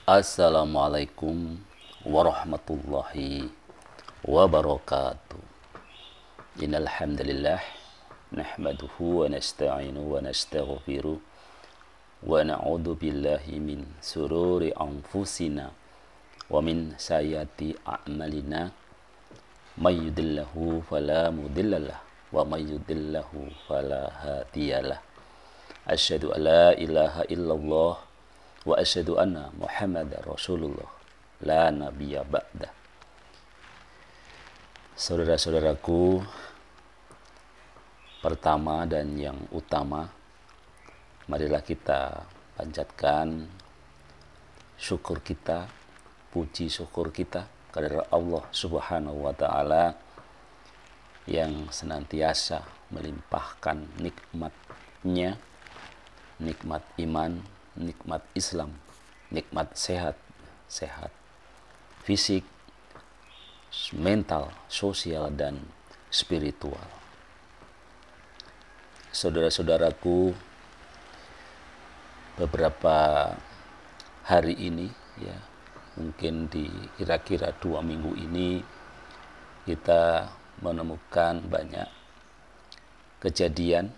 Assalamualaikum warahmatullahi wabarakatuh. Innal hamdalillah nahmaduhu wa nasta'inu wa nastaghfiruh wa na'udzu billahi min sururi anfusina wa min sayyiati a'malina may yudillahu fala mudhillalah wa may yudillahu fala hadiyalah. Asyhadu an la ilaha illallah wa asyhadu anna Muhammadar Rasulullah la nabiyya ba'da. Saudara-saudaraku, pertama dan yang utama, marilah kita panjatkan syukur kita, puji syukur kita kepada Allah Subhanahu wa taala yang senantiasa melimpahkan nikmat-Nya, nikmat iman, nikmat Islam, nikmat sehat fisik, mental, sosial, dan spiritual. Saudara-saudaraku, beberapa hari ini, ya mungkin di kira-kira 2 minggu ini, kita menemukan banyak kejadian,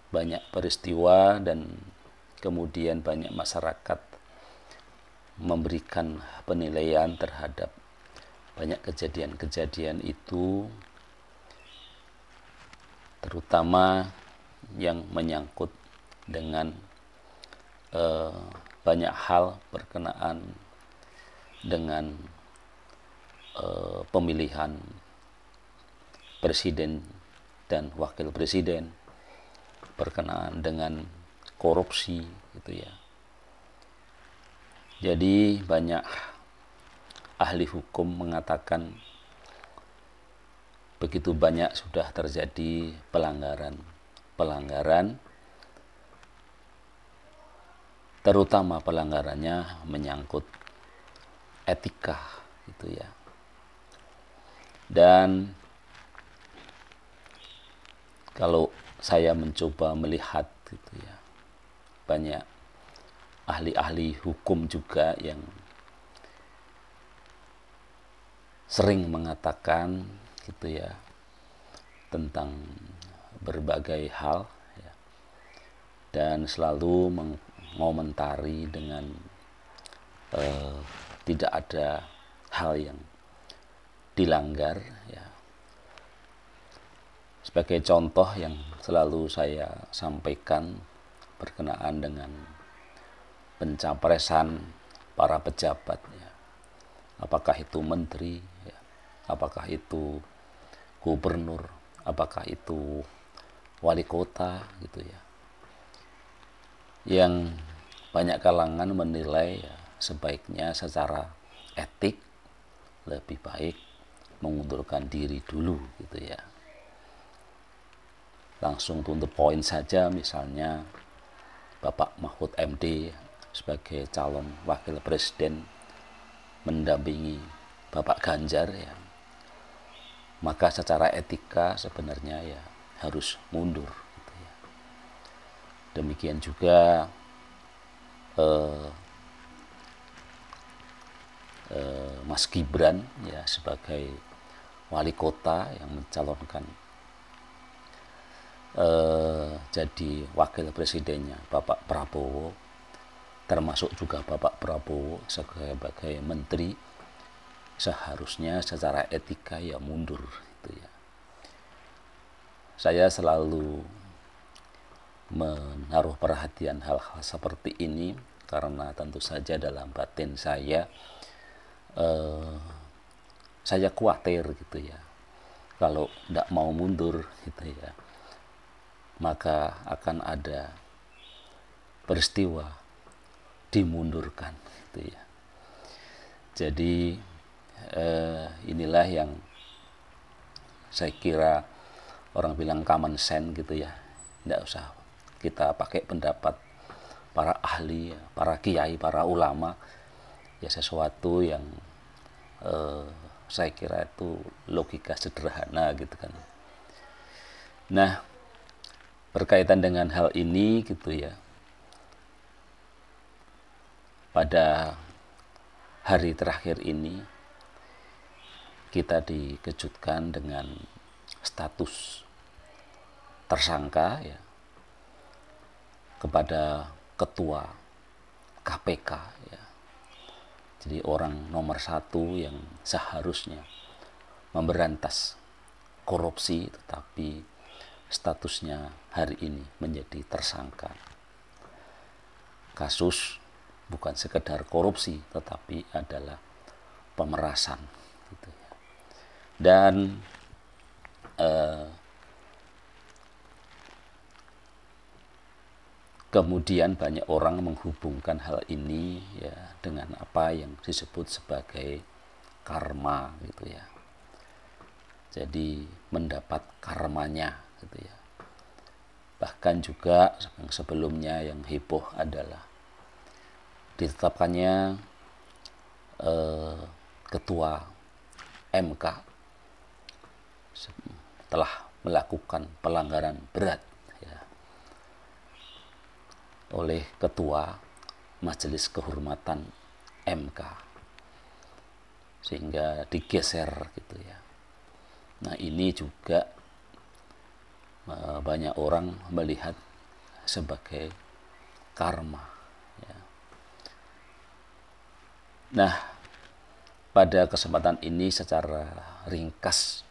banyak peristiwa, dan kemudian banyak masyarakat memberikan penilaian terhadap banyak kejadian-kejadian itu, terutama yang menyangkut dengan banyak hal berkenaan dengan pemilihan presiden dan wakil presiden, berkenaan dengan korupsi gitu ya. Jadi banyak ahli hukum mengatakan begitu banyak sudah terjadi pelanggaran, terutama pelanggarannya menyangkut etika gitu ya. Dan kalau saya mencoba melihat gitu ya, banyak ahli-ahli hukum juga yang sering mengatakan gitu ya tentang berbagai hal ya, dan selalu mengomentari dengan tidak ada hal yang dilanggar ya. Sebagai contoh yang selalu saya sampaikan berkenaan dengan pencapresan para pejabat ya. Apakah itu menteri ya, apakah itu gubernur, apakah itu wali kota gitu ya, yang banyak kalangan menilai ya, sebaiknya secara etik lebih baik mengundurkan diri dulu gitu ya. Langsung to the point saja, misalnya Bapak Mahfud MD sebagai calon wakil presiden mendampingi Bapak Ganjar ya, maka secara etika sebenarnya ya harus mundur gitu ya. Demikian juga Mas Gibran ya sebagai wali kota yang mencalonkan jadi wakil presidennya Bapak Prabowo, termasuk juga Bapak Prabowo sebagai menteri, seharusnya secara etika ya mundur gitu ya. Saya selalu menaruh perhatian hal-hal seperti ini karena tentu saja dalam batin saya khawatir gitu ya, kalau tidak mau mundur gitu ya, maka akan ada peristiwa dimundurkan gitu ya. Jadi inilah yang saya kira orang bilang common sense gitu ya. Tidak usah kita pakai pendapat para ahli, para kiai, para ulama ya, sesuatu yang saya kira itu logika sederhana gitu kan. Nah, berkaitan dengan hal ini gitu ya, pada hari terakhir ini kita dikejutkan dengan status tersangka ya kepada ketua KPK ya. Jadi orang nomor satu yang seharusnya memberantas korupsi, tetapi statusnya hari ini menjadi tersangka. Kasus bukan sekedar korupsi, tetapi adalah pemerasan. Gitu ya. Dan kemudian banyak orang menghubungkan hal ini ya dengan apa yang disebut sebagai karma gitu ya. Jadi mendapat karmanya gitu ya. Bahkan juga yang sebelumnya yang heboh adalah ditetapkannya ketua MK telah melakukan pelanggaran berat ya, oleh ketua Majelis Kehormatan MK sehingga digeser gitu ya. Nah ini juga banyak orang melihat sebagai karma ya. Nah pada kesempatan ini secara ringkas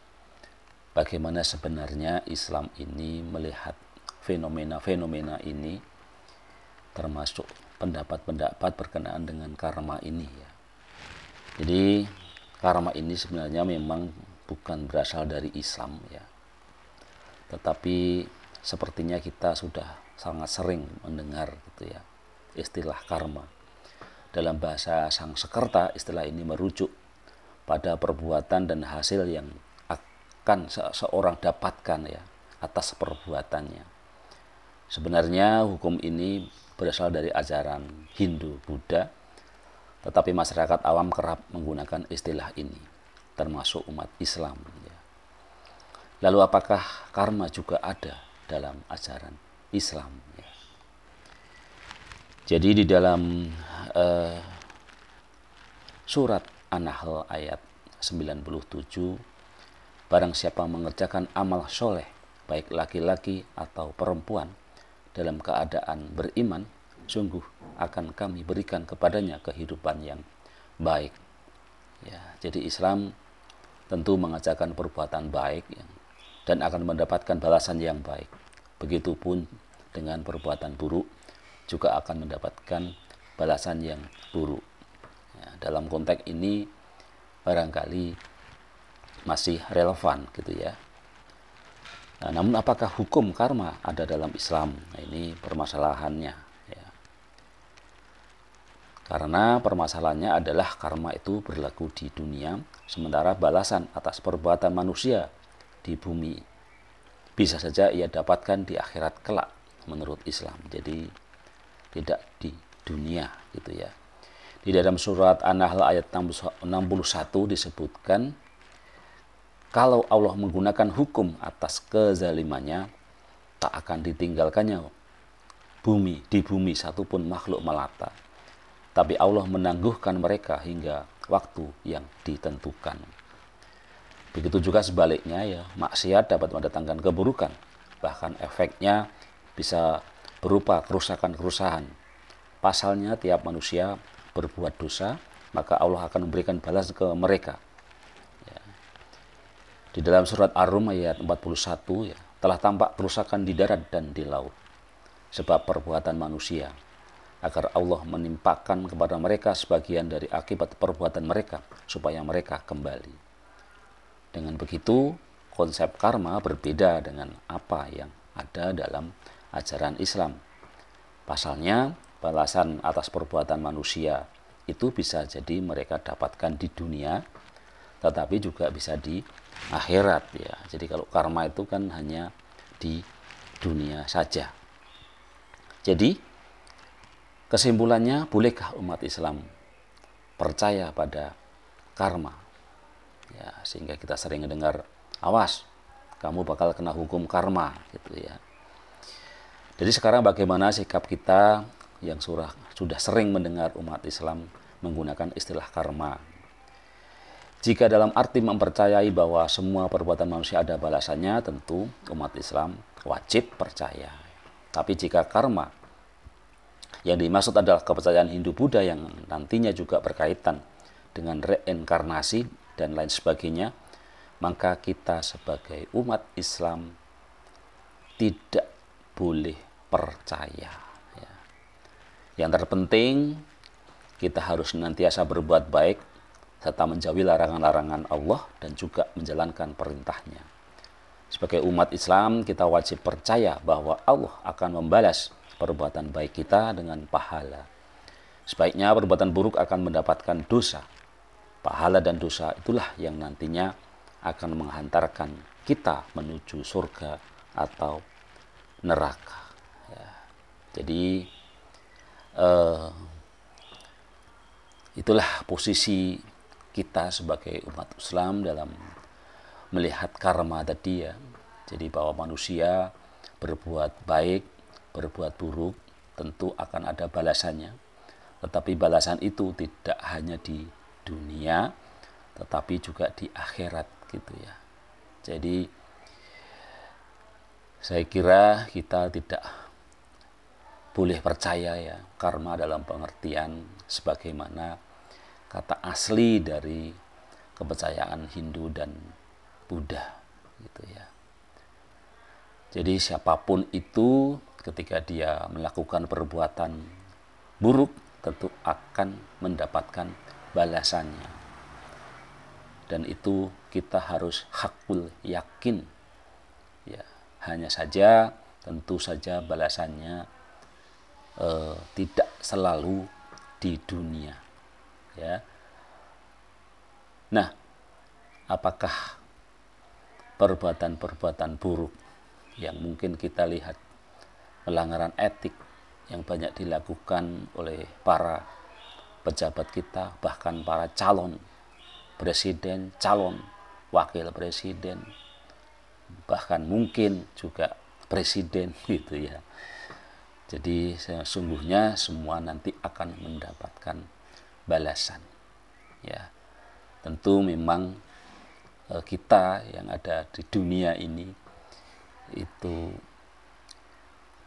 bagaimana sebenarnya Islam ini melihat fenomena-fenomena ini, termasuk pendapat-pendapat berkenaan dengan karma ini ya. Jadi karma ini sebenarnya memang bukan berasal dari Islam ya. Tetapi sepertinya kita sudah sangat sering mendengar gitu ya istilah karma. Dalam bahasa Sangsekerta istilah ini merujuk pada perbuatan dan hasil yang akan seorang dapatkan ya atas perbuatannya. Sebenarnya hukum ini berasal dari ajaran Hindu Buddha, tetapi masyarakat awam kerap menggunakan istilah ini, termasuk umat Islam. Ya. Lalu apakah karma juga ada dalam ajaran Islam? Ya. Jadi di dalam surat An-Nahl ayat 97, barang siapa mengerjakan amal soleh, baik laki-laki atau perempuan, dalam keadaan beriman, sungguh akan kami berikan kepadanya kehidupan yang baik. Ya, jadi Islam tentu mengajarkan perbuatan baik ya, dan akan mendapatkan balasan yang baik. Begitupun dengan perbuatan buruk juga akan mendapatkan balasan yang buruk. Ya, dalam konteks ini barangkali masih relevan gitu ya. Nah, namun apakah hukum karma ada dalam Islam? Nah, ini permasalahannya ya. Karena permasalahannya adalah karma itu berlaku di dunia, sementara balasan atas perbuatan manusia di bumi bisa saja ia dapatkan di akhirat kelak menurut Islam. Jadi tidak di dunia gitu ya. Di dalam surat An-Nahl ayat 61 disebutkan, kalau Allah menggunakan hukum atas kezalimannya, tak akan ditinggalkannya di bumi satupun makhluk melata. Tapi Allah menangguhkan mereka hingga waktu yang ditentukan. Begitu juga sebaliknya ya, maksiat dapat mendatangkan keburukan. Bahkan efeknya bisa berupa kerusakan-kerusakan. Pasalnya tiap manusia berbuat dosa, maka Allah akan memberikan balas ke mereka. Di dalam surat Ar-Rum ayat 41 ya, telah tampak kerusakan di darat dan di laut sebab perbuatan manusia, agar Allah menimpakan kepada mereka sebagian dari akibat perbuatan mereka supaya mereka kembali. Dengan begitu, konsep karma berbeda dengan apa yang ada dalam ajaran Islam. Pasalnya, balasan atas perbuatan manusia itu bisa jadi mereka dapatkan di dunia, tetapi juga bisa di akhirat ya. Jadi kalau karma itu kan hanya di dunia saja. Jadi kesimpulannya, bolehkah umat Islam percaya pada karma? Ya, sehingga kita sering mendengar, awas, kamu bakal kena hukum karma gitu ya. Jadi sekarang bagaimana sikap kita yang sudah sering mendengar umat Islam menggunakan istilah karma. Jika dalam arti mempercayai bahwa semua perbuatan manusia ada balasannya, tentu umat Islam wajib percaya. Tapi jika karma yang dimaksud adalah kepercayaan Hindu-Buddha yang nantinya juga berkaitan dengan reinkarnasi dan lain sebagainya, maka kita sebagai umat Islam tidak boleh percaya. Yang terpenting, kita harus senantiasa berbuat baik serta menjauhi larangan-larangan Allah dan juga menjalankan perintahnya. Sebagai umat Islam, kita wajib percaya bahwa Allah akan membalas perbuatan baik kita dengan pahala. Sebaiknya perbuatan buruk akan mendapatkan dosa. Pahala dan dosa itulah yang nantinya akan menghantarkan kita menuju surga atau neraka. Jadi itulah posisi kita sebagai umat Islam dalam melihat karma tadi ya. Jadi bahwa manusia berbuat baik, berbuat buruk, tentu akan ada balasannya. Tetapi balasan itu tidak hanya di dunia, tetapi juga di akhirat gitu ya. Jadi saya kira kita tidak boleh percaya ya karma dalam pengertian sebagaimana kata asli dari kepercayaan Hindu dan Buddha gitu ya. Jadi siapapun itu ketika dia melakukan perbuatan buruk tentu akan mendapatkan balasannya. Dan itu kita harus hakul yakin. Ya, hanya saja tentu saja balasannya tidak selalu di dunia. Ya. Nah, apakah perbuatan-perbuatan buruk yang mungkin kita lihat pelanggaran etik yang banyak dilakukan oleh para pejabat kita, bahkan para calon presiden, calon wakil presiden, bahkan mungkin juga presiden gitu ya. Jadi sesungguhnya semua nanti akan mendapatkan balasan. Ya, tentu memang kita yang ada di dunia ini itu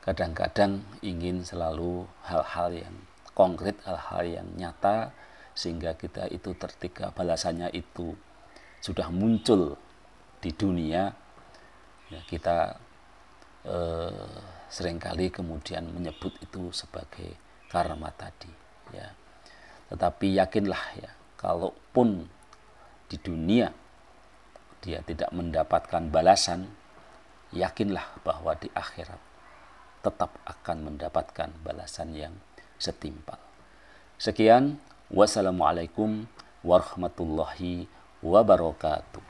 kadang-kadang ingin selalu hal-hal yang konkret, hal-hal yang nyata, sehingga kita itu ketika balasannya itu sudah muncul di dunia, ya kita seringkali kemudian menyebut itu sebagai karma tadi. Ya. Tetapi yakinlah ya, kalaupun di dunia dia tidak mendapatkan balasan, yakinlah bahwa di akhirat tetap akan mendapatkan balasan yang setimpal. Sekian, wassalamualaikum warahmatullahi wabarakatuh.